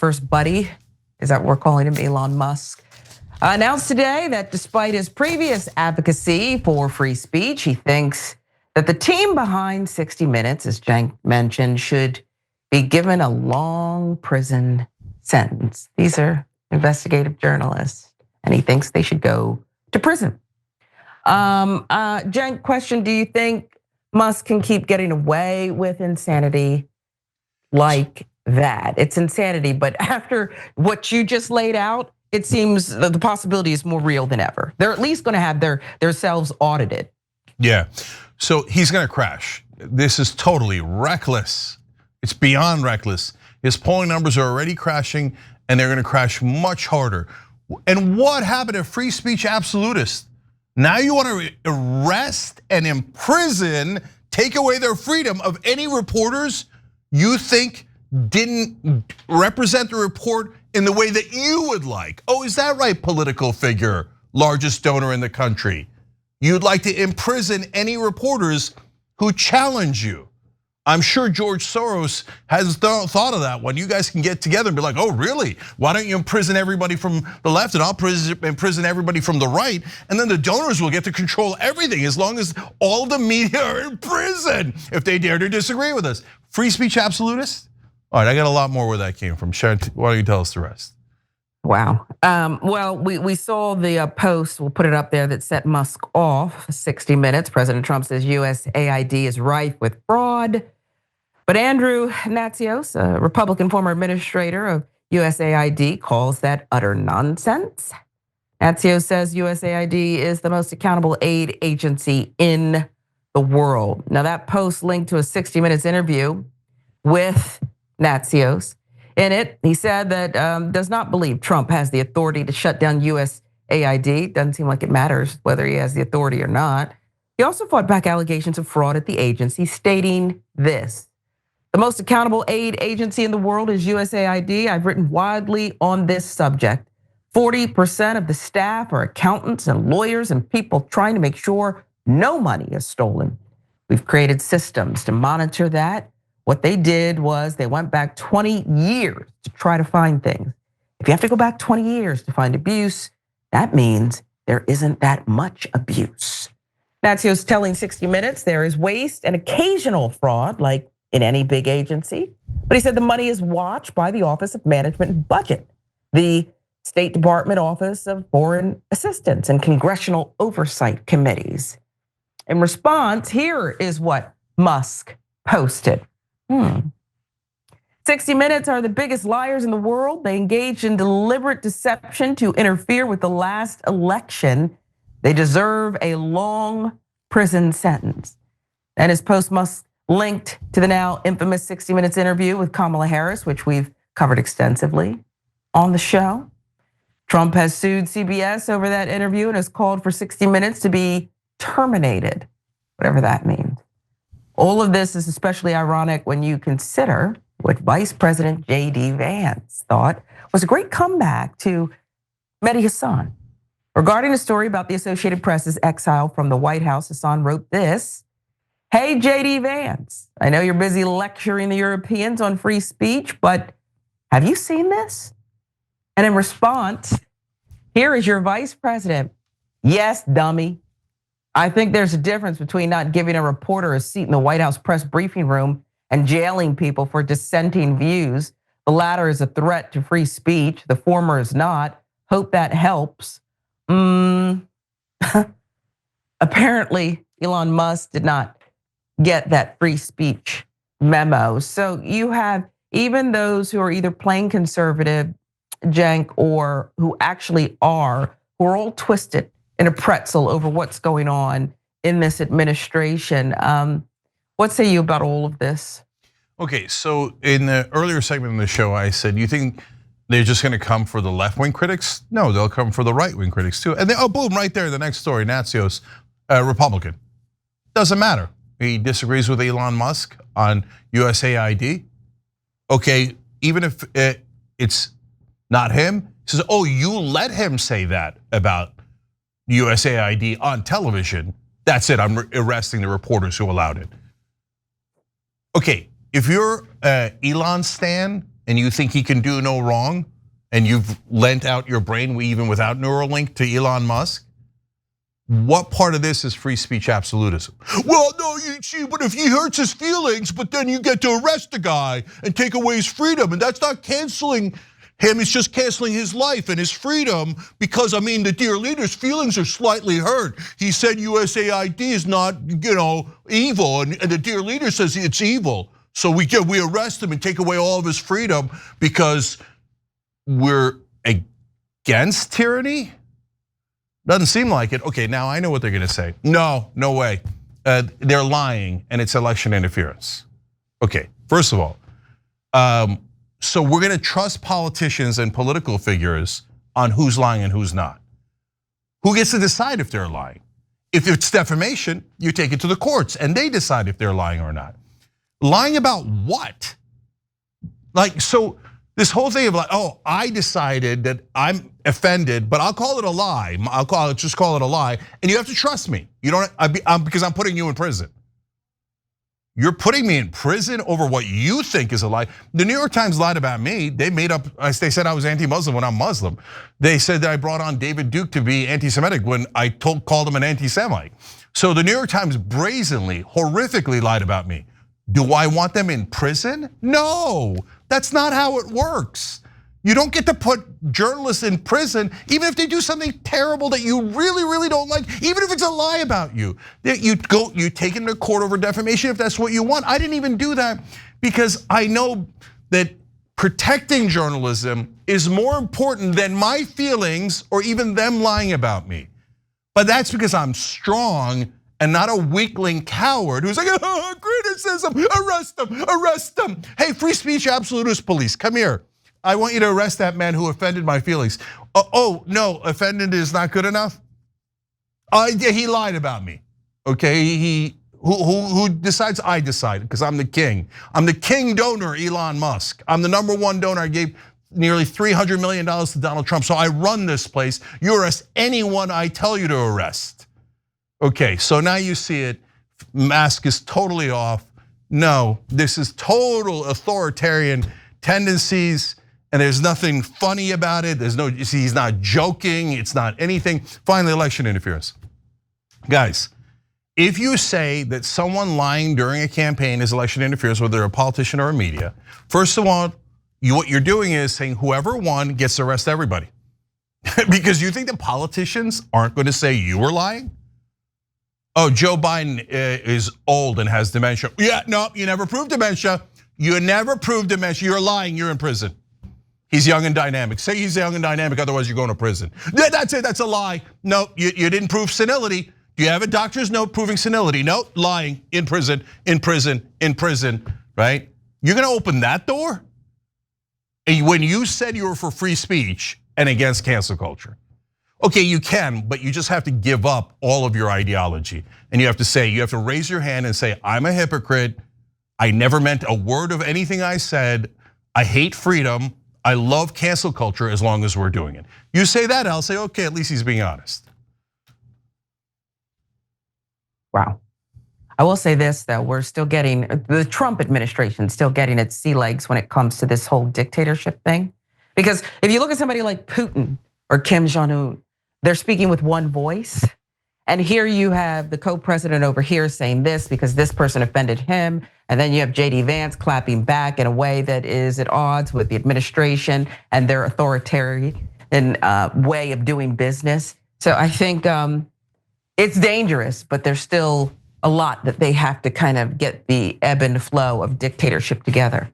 first buddy, is that what we're calling him, Elon Musk, announced today that despite his previous advocacy for free speech, he thinks that the team behind 60 Minutes, as Cenk mentioned, should be given a long prison sentence. These are investigative journalists, and he thinks they should go to prison. Cenk, question, do you think Musk can keep getting away with insanity like that? It's insanity, but after what you just laid out, it seems that the possibility is more real than ever. They're at least gonna have their selves audited. Yeah, so he's gonna crash. This is totally reckless. It's beyond reckless. His polling numbers are already crashing, and they're gonna crash much harder. And what happened to free speech absolutists? Now you want to arrest and imprison, take away their freedom of any reporters you think didn't represent the report in the way that you would like. Oh, is that right, political figure, largest donor in the country? You'd like to imprison any reporters who challenge you. I'm sure George Soros has thought of that one. You guys can get together and be like, oh, really? Why don't you imprison everybody from the left and I'll imprison everybody from the right? And then the donors will get to control everything as long as all the media are in prison if they dare to disagree with us. Free speech absolutists? All right, I got a lot more where that came from. Sharon, why don't you tell us the rest? Wow. Well, we saw the post, we'll put it up there, that set Musk off 60 Minutes. President Trump says USAID is rife with fraud. But Andrew Natsios, a Republican former administrator of USAID, calls that utter nonsense. Natsios says USAID is the most accountable aid agency in the world. Now that post linked to a 60 Minutes interview with Natsios. In it, he said that does not believe Trump has the authority to shut down USAID. Doesn't seem like it matters whether he has the authority or not. He also fought back allegations of fraud at the agency, stating this: the most accountable aid agency in the world is USAID. I've written widely on this subject. 40% of the staff are accountants and lawyers and people trying to make sure no money is stolen. We've created systems to monitor that. What they did was they went back 20 years to try to find things. If you have to go back 20 years to find abuse, that means there isn't that much abuse. Natsios telling 60 Minutes there is waste and occasional fraud, like in any big agency. But he said the money is watched by the Office of Management and Budget, the State Department Office of Foreign Assistance, and congressional oversight committees. In response, here is what Musk posted. 60 Minutes are the biggest liars in the world. They engaged in deliberate deception to interfere with the last election. They deserve a long prison sentence. And his post Musk linked to the now infamous 60 Minutes interview with Kamala Harris, which we've covered extensively on the show. Trump has sued CBS over that interview and has called for 60 Minutes to be terminated, whatever that means. All of this is especially ironic when you consider what Vice President J.D. Vance thought was a great comeback to Mehdi Hasan. Regarding a story about the Associated Press's exile from the White House, Hasan wrote this: hey, J.D. Vance, I know you're busy lecturing the Europeans on free speech, but have you seen this? And in response, here is your vice president. Yes, dummy. I think there's a difference between not giving a reporter a seat in the White House press briefing room and jailing people for dissenting views. The latter is a threat to free speech. The former is not. Hope that helps. Apparently, Elon Musk did not get that free speech memo. So you have even those who are either plain conservative, Cenk, or who actually are, who are all twisted in a pretzel over what's going on in this administration. What say you about all of this? Okay, so in the earlier segment of the show, I said, you think they're just gonna come for the left-wing critics? No, they'll come for the right-wing critics too. And then, oh, boom, right there, the next story, Natsios, Republican. Doesn't matter. He disagrees with Elon Musk on USAID. Okay, even if it's not him, he says, oh, you let him say that about USAID on television. That's it, I'm arresting the reporters who allowed it. Okay, if you're Elon stan and you think he can do no wrong, and you've lent out your brain even without Neuralink to Elon Musk? What part of this is free speech absolutism? Well, no, you see, but if he hurts his feelings, but then you get to arrest the guy and take away his freedom, and that's not canceling him, it's just canceling his life and his freedom, because I mean, the dear leader's feelings are slightly hurt. He said USAID is not, evil, and the dear leader says it's evil. So we arrest him and take away all of his freedom because we're against tyranny? Doesn't seem like it. Okay, now I know what they're gonna say. No way. They're lying and it's election interference. Okay, first of all, so we're gonna trust politicians and political figures on who's lying and who's not. Who gets to decide if they're lying? If it's defamation, you take it to the courts and they decide if they're lying or not. Lying about what? Like, so this whole thing of like, oh, I decided that I'm offended, but I'll call it a lie. Just call it a lie, and you have to trust me. You don't, because I'm putting you in prison. You're putting me in prison over what you think is a lie. The New York Times lied about me. They made up, they said I was anti-Muslim when I'm Muslim. They said that I brought on David Duke to be anti-Semitic when I called him an anti-Semite. So the New York Times brazenly, horrifically lied about me. Do I want them in prison? No, that's not how it works. You don't get to put journalists in prison, even if they do something terrible that you really don't like, even if it's a lie about you. You take it to court over defamation if that's what you want. I didn't even do that because I know that protecting journalism is more important than my feelings or even them lying about me. But that's because I'm strong and not a weakling coward who's like, oh, criticism, arrest them. Hey, free speech absolutist police, come here. I want you to arrest that man who offended my feelings. Oh, no, offended is not good enough? He lied about me, okay? Who decides? I decide, because I'm the king. I'm the king donor, Elon Musk. I'm the #1 donor. I gave nearly $300 million to Donald Trump, so I run this place. You arrest anyone I tell you to arrest. Okay, so now you see it, mask is totally off. No, this is total authoritarian tendencies, and there's nothing funny about it. There's no, you see, he's not joking, it's not anything. Finally, election interference. Guys, if you say that someone lying during a campaign is election interference, whether they're a politician or a media, first of all, what you're doing is saying whoever won gets to arrest everybody. Because you think the politicians aren't going to say you were lying? Oh, Joe Biden is old and has dementia. Yeah, no, you never proved dementia. You never proved dementia. You're lying, you're in prison. He's young and dynamic. Say he's young and dynamic, otherwise you're going to prison. That's it, that's a lie. No, you didn't prove senility. Do you have a doctor's note proving senility? No, lying, in prison, right? You're gonna open that door? And when you said you were for free speech and against cancel culture. Okay, you can, but you just have to give up all of your ideology. And you have to raise your hand and say, I'm a hypocrite. I never meant a word of anything I said. I hate freedom. I love cancel culture as long as we're doing it. You say that, I'll say, okay, at least he's being honest. Wow. I will say this, though, we're still getting, the Trump administration still getting its sea legs when it comes to this whole dictatorship thing. Because if you look at somebody like Putin or Kim Jong-un, they're speaking with one voice. And here you have the co-president over here saying this because this person offended him. And then you have JD Vance clapping back in a way that is at odds with the administration and their authoritarian way of doing business. So I think it's dangerous, but there's still a lot that they have to kind of get the ebb and flow of dictatorship together.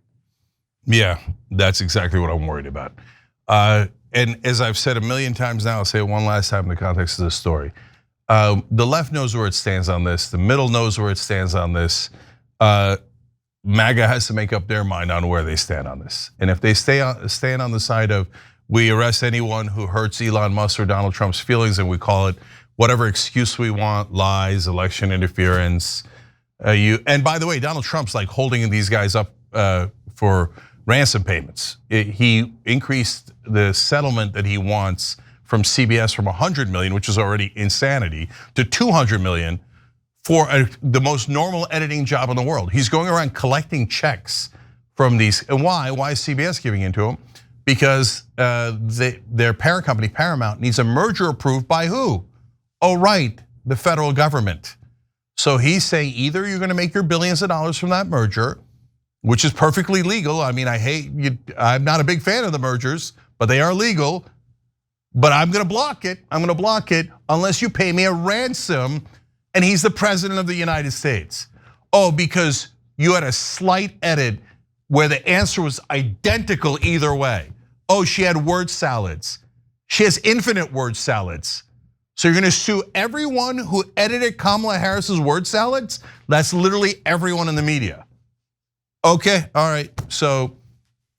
Yeah, that's exactly what I'm worried about. And as I've said a million times now, I'll say it one last time in the context of this story. The left knows where it stands on this. The middle knows where it stands on this. MAGA has to make up their mind on where they stand on this. And if they stand on the side of we arrest anyone who hurts Elon Musk or Donald Trump's feelings, and we call it whatever excuse we want, lies, election interference. And by the way, Donald Trump's like holding these guys up for ransom payments. He increased the settlement that he wants from CBS from 100 million, which is already insanity, to 200 million for the most normal editing job in the world. He's going around collecting checks from these. And why? Why is CBS giving in to them? Because their parent company, Paramount, needs a merger approved by who? Oh, right, the federal government. So he's saying either you're gonna make your billions of dollars from that merger, which is perfectly legal. I mean, I'm not a big fan of the mergers, but they are legal. But I'm gonna block it. I'm gonna block it unless you pay me a ransom. And he's the president of the United States. Oh, because you had a slight edit where the answer was identical either way. Oh, she had word salads. She has infinite word salads. So you're gonna sue everyone who edited Kamala Harris's word salads? That's literally everyone in the media. Okay, all right, so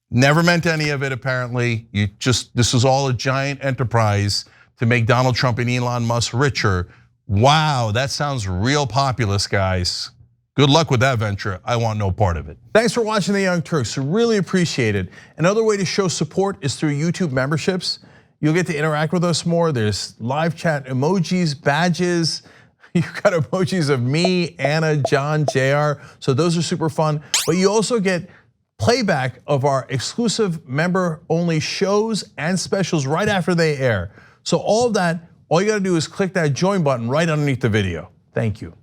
never meant any of it apparently. This was all a giant enterprise to make Donald Trump and Elon Musk richer. Wow, that sounds real populist, guys. Good luck with that venture. I want no part of it. Thanks for watching the Young Turks. Really appreciate it. Another way to show support is through YouTube memberships. You'll get to interact with us more. There's live chat emojis, badges. You've got emojis of me, Anna, John, JR. So those are super fun. But you also get playback of our exclusive member-only shows and specials right after they air. So all of that, all you gotta do is click that join button right underneath the video. Thank you.